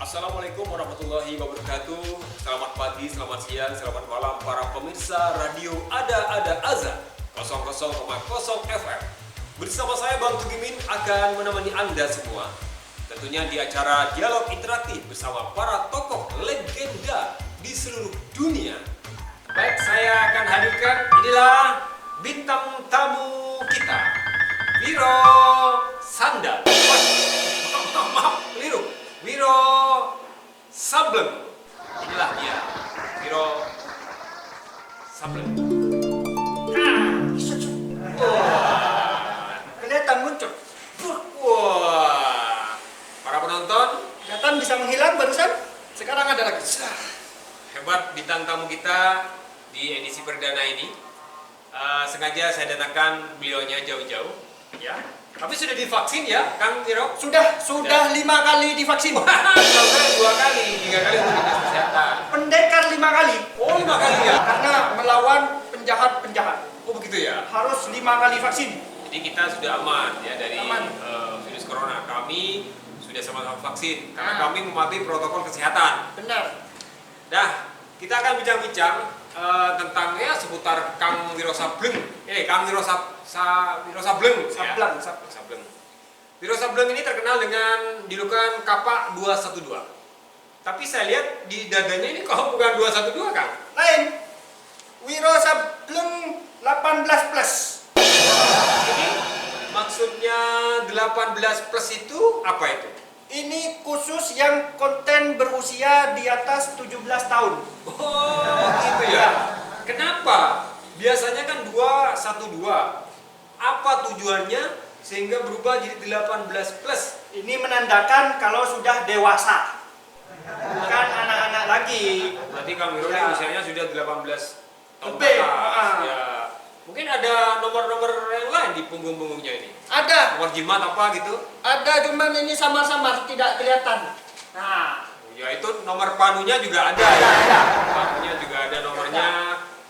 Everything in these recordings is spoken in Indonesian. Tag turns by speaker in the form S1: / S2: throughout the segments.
S1: Assalamualaikum warahmatullahi wabarakatuh. Selamat pagi, selamat siang, selamat malam para pemirsa radio Ada Aza 00,0 FM. Bersama saya Bang Tugimin akan menemani Anda semua. Tentunya di acara dialog interaktif bersama para tokoh legenda di seluruh dunia. Baik, saya akan hadirkan inilah bintang tamu kita, Wiro Sanda. Maaf, keliru. Wiro Sableng. Inilah dia, Wiro Sableng.
S2: Wah, kelihatan muncul.
S1: Wah, para penonton,
S2: Kelihatan bisa menghilang barusan. Sekarang ada lagi.
S1: hebat bintang tamu kita di edisi perdana ini. Sengaja saya datangkan beliaunya jauh-jauh, ya. Tapi sudah divaksin ya, Kang Wiro?
S2: Sudah 5 kali divaksin.
S1: Kalau saya 2 kali, 3 kali untuk dinas kesehatan.
S2: Pendekar 5 kali.
S1: Oh, 5 kali ya?
S2: Karena melawan penjahat-penjahat.
S1: Oh, begitu ya?
S2: Harus 5 kali vaksin.
S1: Jadi kita sudah aman ya dari
S2: Aman.
S1: virus corona. Kami sudah sama-sama vaksin karena
S2: Ah.
S1: kami mematuhi protokol kesehatan.
S2: Benar.
S1: Nah, kita akan bincang-bincang tentang ya seputar Kang Wiro Sableng. Kang Wiro Wiro Sableng.
S2: Sableng,
S1: Ya. Sableng. Wiro Sableng ini terkenal dengan julukan Kapak 212. Tapi saya lihat di dadanya ini kok bukan 212, Kang.
S2: Lain. Wiro Sableng 18 plus.
S1: Ini maksudnya 18 plus itu apa itu?
S2: Ini khusus yang konten berusia di atas 17 tahun.
S1: Oh, gitu ya. Kenapa? Biasanya kan 212. Apa tujuannya sehingga berubah jadi 18 plus?
S2: Ini menandakan kalau sudah dewasa. Bukan anak-anak lagi.
S1: Berarti Kang Wiro ini
S2: Ya.
S1: usianya sudah 18 tahun
S2: Lebih,
S1: ke atas.
S2: ah.
S1: Ya. Mungkin ada nomor-nomor yang lain di punggung-punggungnya ini.
S2: Ada.
S1: Nomor jimat apa gitu?
S2: Ada, cuman ini samar-samar tidak kelihatan. Nah,
S1: Ya itu nomor panunya juga ada ya.
S2: ada.
S1: Panunya juga ada nomornya.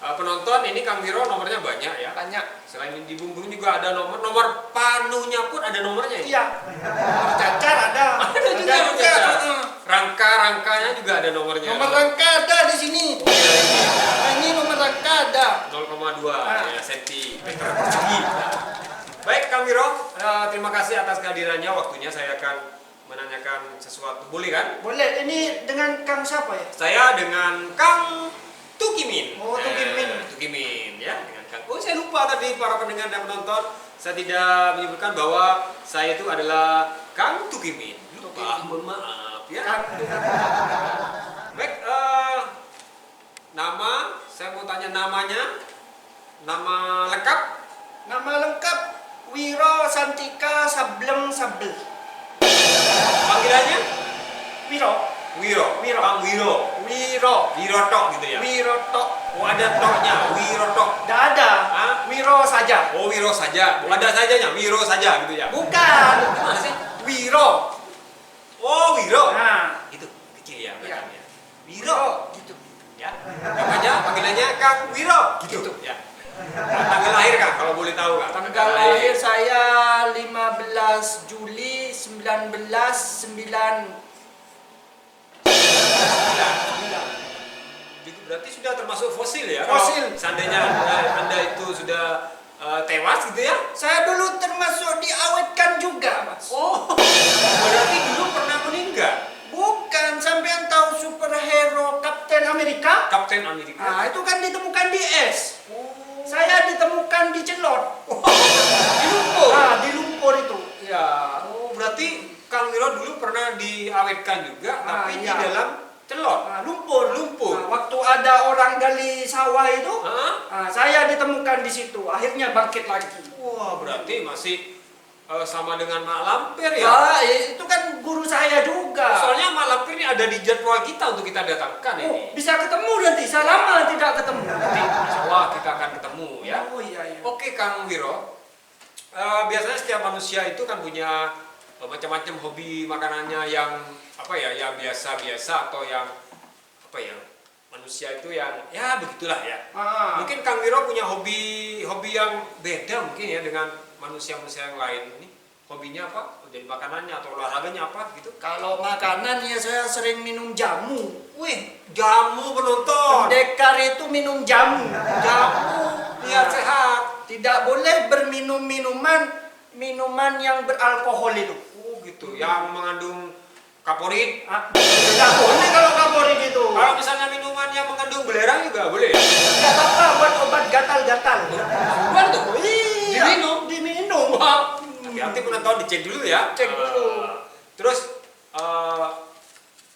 S1: Penonton ini Kang Wiro nomornya banyak ya.
S2: Banyak.
S1: Selain di punggung juga ada nomor panunya pun ada nomornya ini.
S2: Iya. Nomor cacar ada.
S1: Ada juga, nomor cacar.
S2: heeh.
S1: Rangka-rangkanya juga ada nomornya.
S2: Nomor rangka ada di sini. Nah, ini nomor rangka ada.
S1: 0,2
S2: Ah.
S1: ya, sentimeter persegi. Baik Kang Wiro, terima kasih atas kehadirannya. Waktunya saya akan menanyakan sesuatu. Boleh kan?
S2: Boleh. Ini dengan Kang siapa ya?
S1: Saya dengan Kang Tugimin.
S2: Oh, Tugimin.
S1: Tugimin ya, dengan Kang. Oh, saya lupa tadi para pendengar dan penonton, saya tidak menyebutkan bahwa saya itu adalah Kang Tugimin. Lupa, mohon maaf ya.
S2: Kang.
S1: Baik, nama, saya mau tanya namanya, nama lengkap.
S2: Nama lengkap Wiro Santika Sableng Sabel.
S1: Panggilannya?
S2: Wiro.
S1: Wiro.
S2: Wiro.
S1: Kang Wiro.
S2: Wiro.
S1: Wiro tok gitu ya?
S2: Wiro tok.
S1: Oh, ada toknya, Wiro tok.
S2: Tidak ada.
S1: Hah?
S2: Wiro saja.
S1: Oh, Wiro saja. Oh, ada sajanya, Wiro saja gitu ya?
S2: Bukan.
S1: Gimana sih?
S2: Wiro.
S1: Oh, Wiro.
S2: Nah,
S1: Itu kecil ya
S2: Iya.
S1: belakangnya. Wiro.
S2: gitu.
S1: Ya. Namanya panggilannya Kang Wiro.
S2: Gitu.
S1: Ya. Tanggal lahir Kang, kalau boleh tahu Kang.
S2: Tanggal lahir saya 15 Juli 1999.
S1: Itu berarti sudah termasuk fosil ya?
S2: Fosil.
S1: Kalau seandainya anda itu sudah tewas gitu ya?
S2: Saya dulu termasuk diawetkan juga, Mas.
S1: Oh, berarti dulu pernah meninggal.
S2: Bukan, sampean tahu superhero Kapten Amerika?
S1: Kapten Amerika.
S2: Nah, itu kan ditemukan di es.
S1: Oh.
S2: Saya ditemukan di celot.
S1: Di lumpur.
S2: Ah, di lumpur itu.
S1: Ya. Oh, berarti Kang Wiro dulu pernah diawetkan juga,
S2: Ah,
S1: tapi di
S2: iya.
S1: dalam celot.
S2: Nah, lumpur.
S1: Lumpur.
S2: Nah, waktu ada orang gali sawah itu,
S1: Hah?
S2: saya ditemukan di situ. Akhirnya bangkit lagi.
S1: Wah, berarti masih sama dengan Mak Lampir ya?
S2: Ya, itu kan guru saya juga.
S1: Soalnya Mak Lampir ini ada di jadwal kita untuk kita datangkan
S2: Oh,
S1: ini.
S2: bisa ketemu nanti. Saya lama tidak ketemu.
S1: Nanti insya Allah kita akan ketemu ya.
S2: Oh iya iya.
S1: Oke Kang Wiro, biasanya setiap manusia itu kan punya macam-macam hobi makanannya yang apa ya, yang biasa-biasa atau yang apa ya, manusia itu yang ya begitulah ya. Mungkin Kang Wiro punya hobi yang beda mungkin ya dengan manusia-manusia yang lain. Ini hobinya apa? jadi makanannya atau olahraganya apa gitu?
S3: Kalau makanan ya saya sering minum jamu.
S1: Wih, jamu penonton.
S3: Pendekar itu minum jamu.
S1: Jamu biar sehat.
S3: Tidak boleh berminum minuman yang beralkohol itu.
S1: Oh gitu, yang mengandung kaporit.
S3: Tidak boleh kalau kaporit itu.
S1: Kalau misalnya minuman yang mengandung belerang juga boleh ya?
S3: Tidak apa-apa buat obat gatal-gatal.
S1: Bukan tuh?
S3: Iya, diminum.
S1: Wah, hati-hati penonton dicek dulu ya.
S3: Cek dulu.
S1: Terus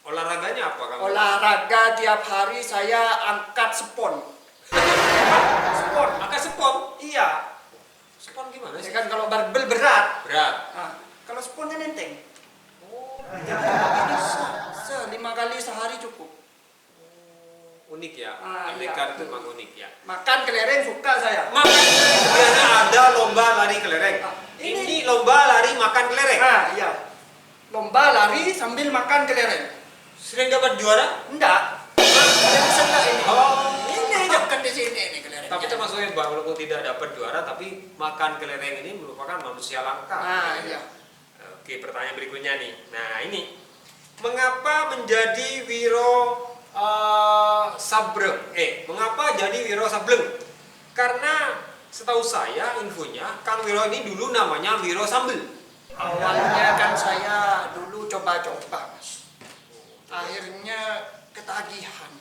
S1: olahraganya apa kamu?
S3: Olahraga tiap hari saya angkat spon. Spon.
S1: Angkat sepon.
S3: Iya.
S1: Sepon gimana
S3: Ya
S1: sih?
S3: kan kalau barbel berat.
S1: Berat.
S3: Nah, kalau spon kan enteng.
S1: Oh,
S3: Bisa 5 kali sehari cukup.
S1: unik ya.
S3: Ah,
S1: Pendekar
S3: iya.
S1: itu memang unik ya.
S3: Makan kelereng suka saya.
S1: Makanya sebenarnya ada lomba lari kelereng.
S3: Ini-
S1: Ini lomba lari makan kelereng.
S3: Nah, iya. Lomba lari sambil makan kelereng.
S1: Sering dapat juara?
S3: Enggak. Yang senang ini.
S1: Oh.
S3: Ini makan di sini ini kelereng.
S1: Tapi termasuk yang walaupun tidak dapat juara, tapi makan kelereng ini merupakan manusia langka.
S3: Nah, iya.
S1: Oke, pertanyaan berikutnya nih. Nah, ini mengapa menjadi Wiro Sableng? Mengapa jadi Wiro Sableng? Karena setahu saya infonya Kang Wiro ini dulu namanya Wiro Sambel.
S3: Awalnya kan saya dulu coba-coba, Mas. Akhirnya ketagihan.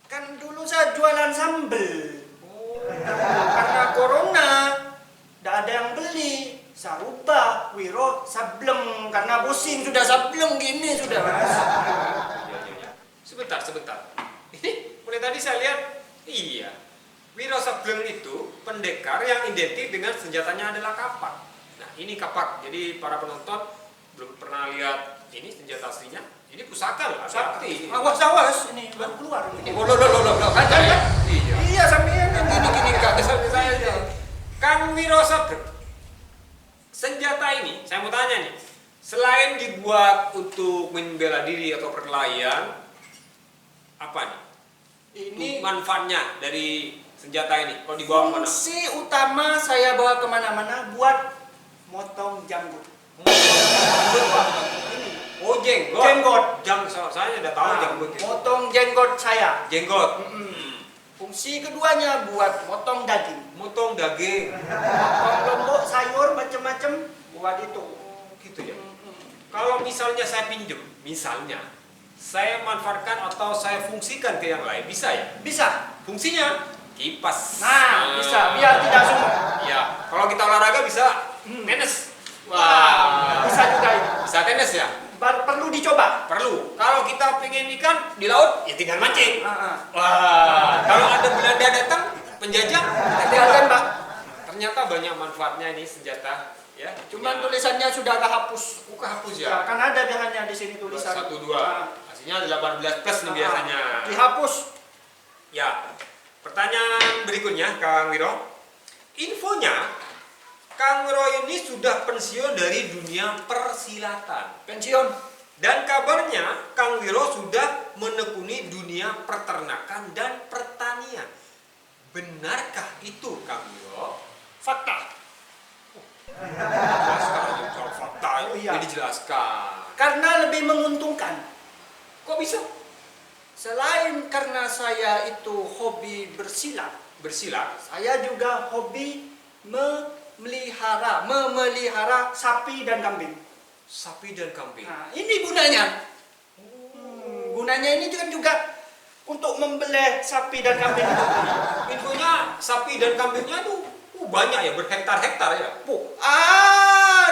S3: Kan dulu saya jualan sambel. Karena corona, tidak ada yang beli. Saya rubah Wiro Sableng karena pusing sudah sableng gini sudah, Mas.
S1: Ya. Sebentar. Ini mulai tadi saya lihat, iya. Wiro Sableng itu pendekar yang identik dengan senjatanya adalah kapak. Nah, ini kapak. Jadi para penonton belum pernah lihat ini senjata aslinya. Ini pusaka loh, hati-hati.
S3: Awas, ini baru keluar ini.
S1: Loh, kan saya. Iya.
S3: Iya, sampean yang gini-gini kan.
S1: Sampai saya. Kang Wiro Sableng. Senjata ini, saya mau tanya nih. Selain dibuat untuk membela diri atau perkelahian, apa nih?
S3: Ini
S1: Manfaatnya dari senjata ini kalau dibawa kemana?
S3: fungsi utama saya bawa kemana-mana buat motong janggut.
S1: Oh, jenggot.
S3: Jenggot.
S1: Saya udah tahu jenggot.
S3: Motong jenggot saya.
S1: Jenggot.
S3: Fungsi keduanya buat motong daging.
S1: Motong daging.
S3: Motong lombok, sayur, macam-macam buat itu.
S1: Gitu ya. Kalau misalnya saya pinjem, misalnya saya manfaatkan atau saya fungsikan ke yang lain, bisa ya?
S3: Bisa.
S1: Fungsinya kipas.
S3: Nah, bisa biar tidak sumuk.
S1: Ya, kalau kita olahraga bisa tenis.
S3: Wah, bisa juga itu.
S1: Bisa tenis ya?
S3: Perlu dicoba.
S1: Perlu. Kalau kita pengen ikan di laut, ya tinggal mancing. Wah,
S3: Ah.
S1: kalau ada Belanda datang penjajah, kita
S3: Lihatkan, Pak.
S1: ternyata banyak manfaatnya ini senjata. Ya,
S3: Cuman
S1: ya.
S3: tulisannya sudah kehapus.
S1: Kehapus
S3: Ya,
S1: ya.
S3: kan ada biasanya di sini tulisan.
S1: 1, 2. Aslinya 18 plus nih biasanya.
S3: Dihapus.
S1: Ya. Pertanyaan berikutnya, Kang Wiro. Infonya, Kang Wiro ini sudah pensiun dari dunia persilatan.
S3: Pensiun.
S1: Dan kabarnya Kang Wiro sudah menekuni dunia peternakan dan pertanian. Benarkah itu, Kang Wiro?
S3: Fakta.
S1: Jelaskan soal fakta
S3: Oh, iya.
S1: ini dijelaskan.
S3: Karena lebih menguntungkan.
S1: Kok bisa
S3: Selain karena saya itu hobi bersilat,
S1: bersilat?
S3: saya juga hobi memelihara sapi dan kambing.
S1: Sapi dan kambing.
S3: Nah, ini gunanya. Gunanya ini kan juga untuk membelih sapi dan kambing itu.
S1: Infonya sapi dan kambingnya tuh banyak ya, berhektar-hektar ya.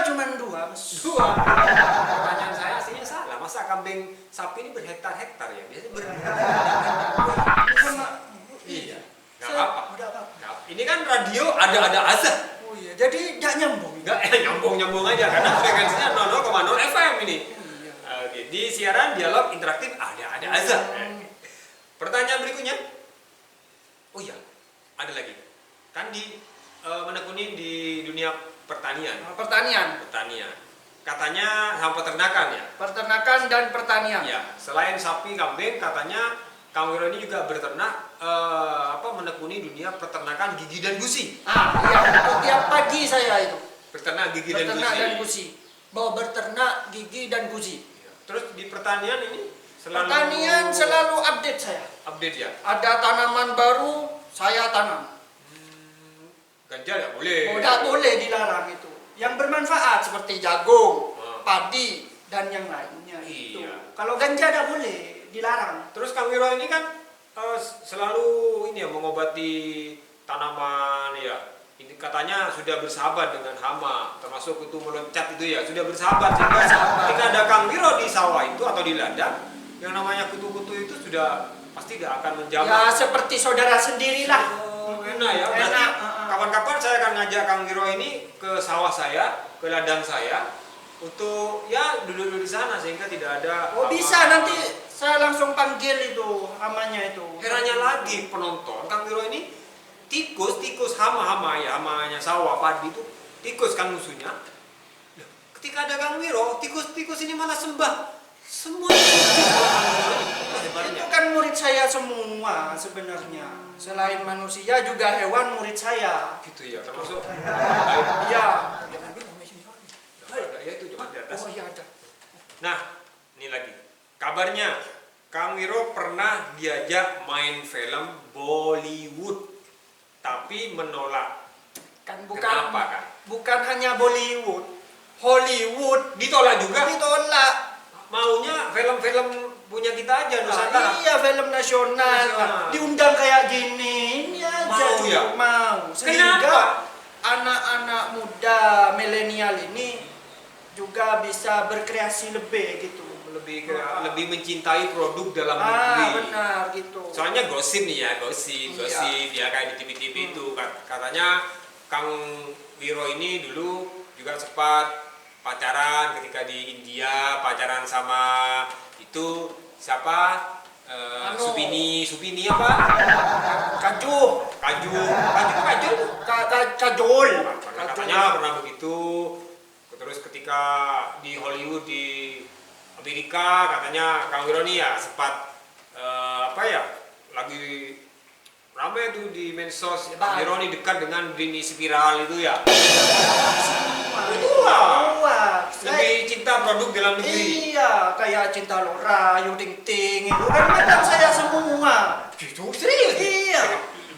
S3: Cuman 2, Mas.
S1: 2. Pertanyaan saya aslinya salah. Masa kambing sapi ini berhektar-hektar ya? Biasanya Iya. Nggak apa-apa.
S3: Udah apa?
S1: Nah, ini kan radio ada azan.
S3: Oh iya, jadi nggak nyambung.
S1: Enggak, nyambung aja karena frekuensinya 00,0 FM ini. Oke, di siaran dialog interaktif ada azan. Pertanyaan berikutnya. Oh iya, ada lagi. Kan menekuni di dunia pertanian.
S3: Pertanian.
S1: Katanya sama peternakan ya.
S3: Peternakan dan pertanian.
S1: Ya, selain sapi, kambing, katanya Kang Wiro ini juga berternak menekuni dunia peternakan gigi dan gusi.
S3: Iya, itu tiap pagi saya itu.
S1: Beternak gigi dan
S3: Beternak
S1: gusi.
S3: dan gusi. Bahwa berternak gigi dan gusi.
S1: Terus di pertanian ini selalu
S3: Pertanian selalu update saya.
S1: update ya.
S3: Ada tanaman baru, saya tanam.
S1: Ganja nggak boleh.
S3: Tidak boleh dilarang itu. Yang bermanfaat seperti jagung, padi, dan yang lainnya itu.
S1: Iya.
S3: Kalau ganja tidak boleh, dilarang.
S1: Terus Kang Wiro ini kan selalu ini ya mengobati tanaman ya. Ini katanya sudah bersahabat dengan hama, termasuk kutu meloncat itu ya, sudah bersahabat sehingga ketika ada Kang Wiro di sawah itu atau di ladang, yang namanya kutu-kutu itu sudah pasti tidak akan menjamah.
S3: Ya seperti saudara sendirilah.
S1: Enak ya. Berarti
S3: Enak.
S1: kapan-kapan saya akan ngajak Kang Wiro ini ke sawah saya, ke ladang saya untuk ya duduk-duduk di sana sehingga tidak ada.
S3: Oh bisa, nanti saya langsung panggil itu hamanya itu.
S1: Herannya lagi penonton, Kang Wiro ini tikus hama-hama ya, hamanya sawah padi itu tikus kan musuhnya. Loh, ketika ada Kang Wiro, tikus-tikus ini malah sembah semua.
S3: Itu kan murid saya semua sebenarnya. Selain manusia juga hewan murid saya.
S1: Gitu ya, termasuk.
S3: Iya.
S1: Ya itu cuma di atas.
S3: Oh iya ada.
S1: Nah, ini lagi. Kabarnya Kang Wiro pernah diajak main film Bollywood, tapi menolak.
S3: Kan bukan
S1: Kenapa, Kang?
S3: bukan hanya Bollywood, Hollywood
S1: Ditolak juga.
S3: ditolak.
S1: Maunya film-film punya kita aja Nusantara.
S3: Iya, film nasional.
S1: Nasional.
S3: Diundang kayak gini, ini aja
S1: Mau
S3: tuh,
S1: ya?
S3: mau. Sehingga
S1: Kenapa?
S3: anak-anak muda milenial ini juga bisa berkreasi lebih gitu.
S1: Lebih mencintai produk dalam negeri.
S3: Benar gitu.
S1: Soalnya gosip nih ya, gosip ya kayak di TV-TV itu katanya Kang Wiro ini dulu juga sempat pacaran ketika di India, pacaran sama itu siapa? Supini apa?
S3: Kaju. Kajol.
S1: Katanya pernah begitu. Terus ketika di Hollywood di Amerika katanya Kang Wiro nih ya sempat lagi ramai tuh di medsos Kang Wiro nih dekat dengan Britney Spiral itu ya.
S3: Wah,
S1: Lebih cinta produk dalam negeri.
S3: iya, kayak Cinta Lora, Yu Ting Ting itu kan macam saya semua.
S1: Gitu serius?
S3: Iya.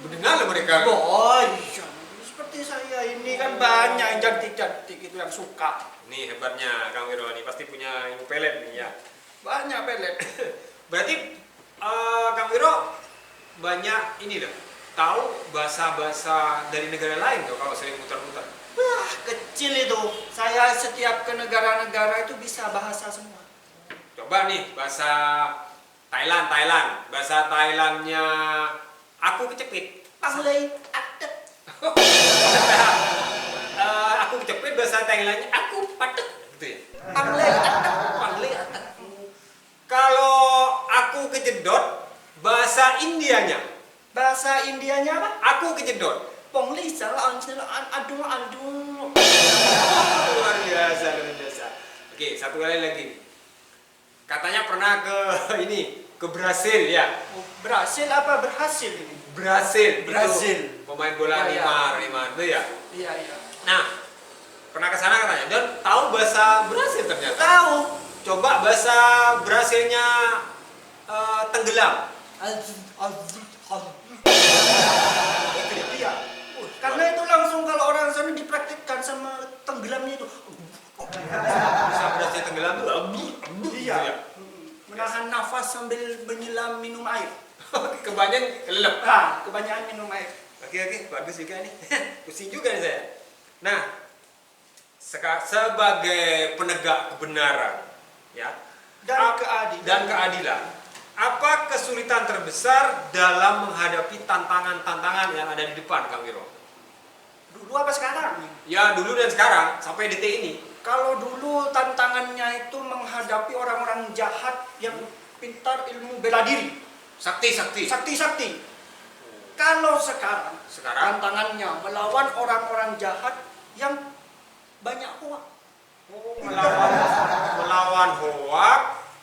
S1: Mendengar mereka.
S3: Boy, seperti saya ini kan banyak yang cantik-cantik itu yang suka.
S1: Nih hebatnya Kang Wiro nih pasti punya ilmu pelet nih ya.
S3: Banyak pelet.
S1: Berarti Kang Wiro banyak ini loh, tahu bahasa-bahasa dari negara lain tuh kalau sering muter-muter.
S3: Wah, kecil itu. Saya setiap ke negara-negara itu bisa bahasa semua.
S1: Coba nih bahasa Thailand. Bahasa Thailandnya aku kecepit.
S3: Panglay ada.
S1: Aku kecepit bahasa Thailandnya aku patek gitu ya.
S3: Panglay ada.
S1: Kalau aku kejedot bahasa Indianya.
S3: Bahasa Indianya apa?
S1: Aku kejedot.
S3: Pongli salah aduh.
S1: Luar biasa. Oke, satu kali lagi. Katanya pernah ke Brasil ya.
S3: Berhasil apa berhasil ini?
S1: Brasil.
S3: Brasil.
S1: Itu pemain bola
S3: Ya,
S1: Neymar itu ya.
S3: Iya.
S1: Nah, pernah ke sana katanya dan tahu bahasa Brasil ternyata.
S3: Tahu.
S1: Coba bahasa Brasilnya tenggelam.
S3: Iya. Karena itu langsung kalau orang sana dipraktikkan sama tenggelamnya itu.
S1: Bahasa Brasil tenggelam tuh
S3: Iya.
S1: ya.
S3: Menahan nafas sambil menyelam minum air.
S1: Kebanyakan kelelep.
S3: Kebanyakan minum air.
S1: Oke, bagus juga nih. Pusing juga nih saya. Nah, sebagai penegak kebenaran, ya,
S3: Dan
S1: dan keadilan, apa kesulitan terbesar dalam menghadapi tantangan-tantangan yang ada di depan, Kang Wiro?
S3: Dulu apa sekarang?
S1: Ya, dulu dan sekarang sampai detik ini.
S3: Kalau dulu tantangannya itu menghadapi orang-orang jahat yang pintar ilmu bela diri.
S1: Sakti.
S3: Sakti. Kalau sekarang tantangannya melawan orang-orang jahat yang banyak hoak.
S1: Melawan hoak,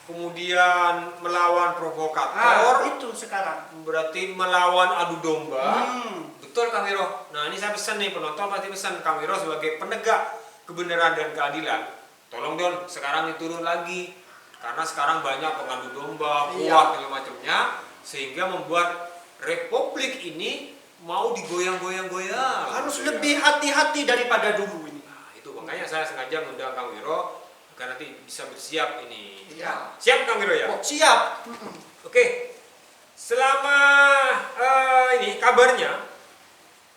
S1: kemudian melawan provokator.
S3: Itu sekarang.
S1: Berarti melawan adu domba.
S3: Hmm.
S1: Betul Kang Wiro. Nah ini saya pesan nih penonton pasti pesan Kang Wiro sebagai penegak kebenaran dan keadilan, tolong Don, sekarang diturun lagi. Karena sekarang banyak pengadu domba, kuat, segala macamnya, sehingga membuat republik ini mau digoyang-goyang-goyang.
S3: Harus lebih hati-hati daripada dulu ini.
S1: Nah, itu makanya saya sengaja mengundang Kang Wiro, agar nanti bisa bersiap ini.
S3: Iya.
S1: Siap Kang Wiro ya?
S3: Oh, siap.
S1: Oke, selama ini kabarnya,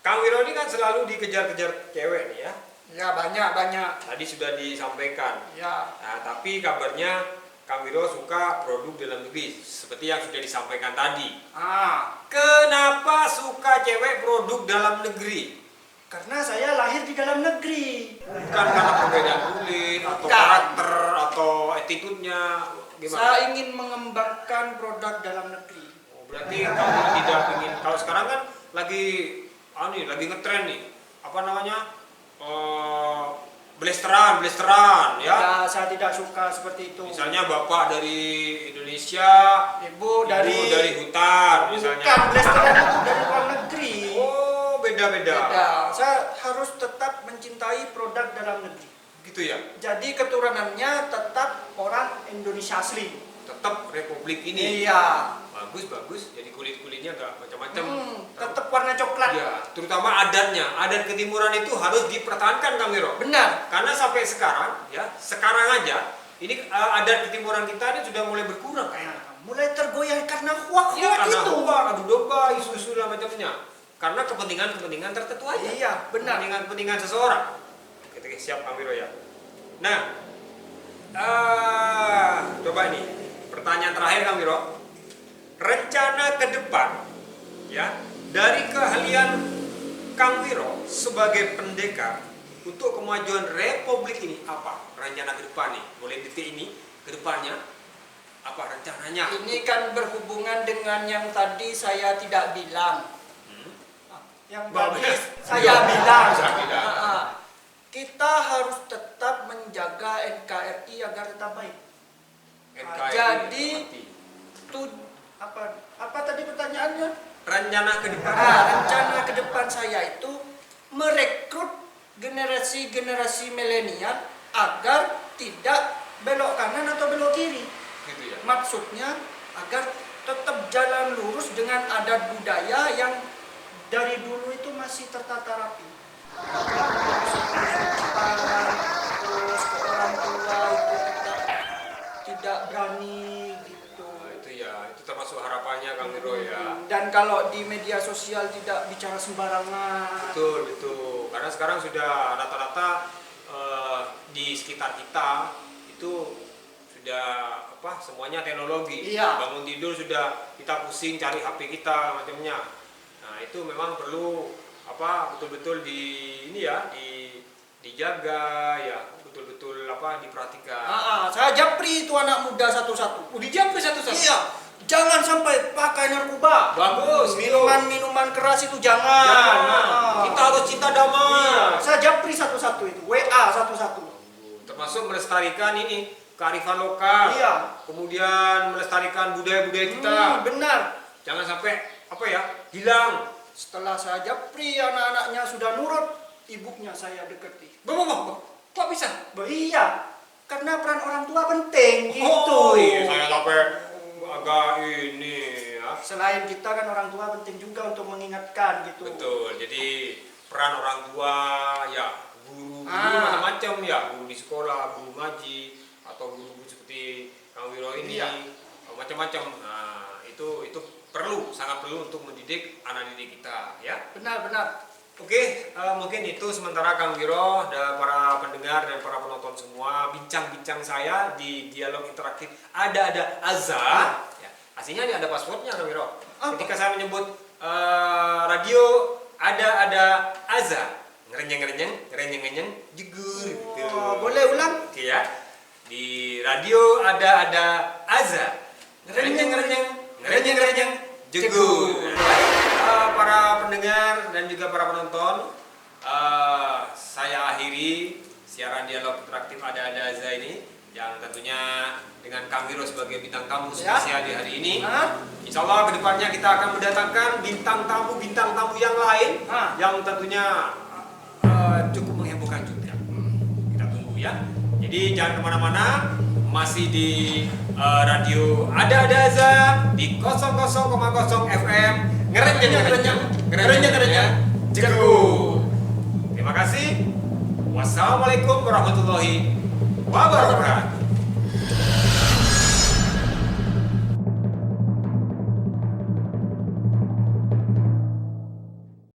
S1: Kang Wiro ini kan selalu dikejar-kejar cewek nih ya.
S3: Ya, banyak.
S1: Tadi sudah disampaikan.
S3: Ya.
S1: Nah, tapi kabarnya Kang Wiro suka produk dalam negeri, seperti yang sudah disampaikan tadi. Kenapa suka cewek produk dalam negeri?
S3: Karena saya lahir di dalam negeri.
S1: Bukan karena perbedaan kulit, atau
S3: Bukan.
S1: karakter, atau attitude-nya, gimana?
S3: Saya ingin mengembangkan produk dalam negeri.
S1: Oh, berarti kamu tidak ingin, kalau sekarang kan lagi ngetren nih, apa namanya? Blasteran ya.
S3: Ya, saya tidak suka seperti itu.
S1: Misalnya bapak dari Indonesia,
S3: Ibu
S1: dari hutan misalnya.
S3: Bukan, blasteran itu dari luar negeri.
S1: Oh, beda-beda.
S3: Beda. Saya harus tetap mencintai produk dalam negeri.
S1: Gitu ya.
S3: Jadi keturunannya tetap orang Indonesia asli.
S1: Tetap republik ini.
S3: Iya.
S1: Bagus. Jadi kulit-kulitnya enggak macam-macam.
S3: Tetap warna coklat.
S1: Ya, terutama adatnya. Adat ketimuran itu harus dipertahankan Kang Wiro.
S3: Benar.
S1: Karena sampai sekarang aja ini adat ketimuran kita ini sudah mulai berkurang kayaknya.
S3: Mulai tergoyah karena hoak-hoak
S1: Karena
S3: itu.
S1: hoak, adu domba, isu-isu dan macamnya. Karena kepentingan tertentu aja.
S3: Iya, benar.
S1: Kepentingan seseorang. Oke, siap Kang Wiro ya. Nah, coba nih pertanyaan terakhir Kang Wiro. Rencana ke depan ya dari keahlian Kang Wiro sebagai pendekar untuk kemajuan republik ini apa rencana ke depan nih? Mulai detik ini ke depannya apa rencananya?
S3: Ini kan berhubungan dengan yang tadi saya tidak bilang. Yang tadi saya bilang. Kita harus tetap menjaga NKRI agar tetap baik.
S1: NKRI
S3: Jadi
S1: seperti
S3: apa tadi pertanyaannya?
S1: rencana ke depan.
S3: Rencana ke depan saya itu merekrut generasi milenial agar tidak belok kanan atau belok kiri.
S1: Gitu ya.
S3: Maksudnya agar tetap jalan lurus dengan adat budaya yang dari dulu itu masih tertata rapi. Terus ke orang tua itu tidak berani gitu.
S1: Nah, itu ya, itu termasuk harapannya Kang Wiro ya.
S3: Dan kalau di media sosial tidak bicara sembarangan.
S1: Betul. Karena sekarang sudah rata-rata di sekitar kita itu sudah semuanya teknologi.
S3: Iya.
S1: Bangun tidur sudah kita pusing cari HP kita macamnya. Nah, itu memang perlu betul-betul dijaga ya, betul-betul diperhatikan.
S3: Saya japri itu anak muda satu-satu.
S1: Dijapri satu-satu.
S3: Iya. Jangan sampai pakai narkoba.
S1: Bagus.
S3: Minuman keras itu jangan.
S1: Kita harus cinta damai.
S3: Iya. Saya japri satu-satu itu. WA satu-satu.
S1: Termasuk melestarikan ini kearifan lokal.
S3: Iya.
S1: Kemudian melestarikan budaya-budaya kita.
S3: Benar.
S1: Jangan sampai hilang.
S3: Setelah saya japri anak-anaknya sudah nurut, ibunya saya deketi.
S1: Kok bisa?
S3: Iya. Karena peran orang tua penting gitu.
S1: Oh, iya, saya sampai agak ini ya.
S3: Selain kita kan orang tua penting juga untuk mengingatkan gitu.
S1: Betul. Jadi peran orang tua ya, guru macam-macam ya, guru di sekolah, guru ngaji atau guru seperti Kang Wiro ini, macam-macam. Nah, itu sangat perlu untuk mendidik anak didik kita ya.
S3: Benar.
S1: Oke, mungkin itu sementara Kang Wiro dan para pendengar dan para penonton semua bincang-bincang saya di dialog interaktif ada Aza. Ya, aslinya ini ada passwordnya Kang Wiro. Ketika saya menyebut radio ada Aza, ngerenyeng jegur. Gitu.
S3: Boleh ulang?
S1: Oke ya. Di radio ada Aza, ngerenyeng jegur. Para pendengar dan juga para penonton, saya akhiri siaran dialog interaktif ada Aza ini yang tentunya dengan Kang Wiro sebagai bintang tamu spesial di hari ini. Insya Allah kedepannya kita akan mendatangkan bintang tamu yang lain yang tentunya cukup menghebohkan juga. ya. Jadi jangan kemana-mana, masih di radio Ada Aza di 00,0 FM. Ngerenyang, Jeku. Terima kasih. Wassalamualaikum warahmatullahi wabarakatuh.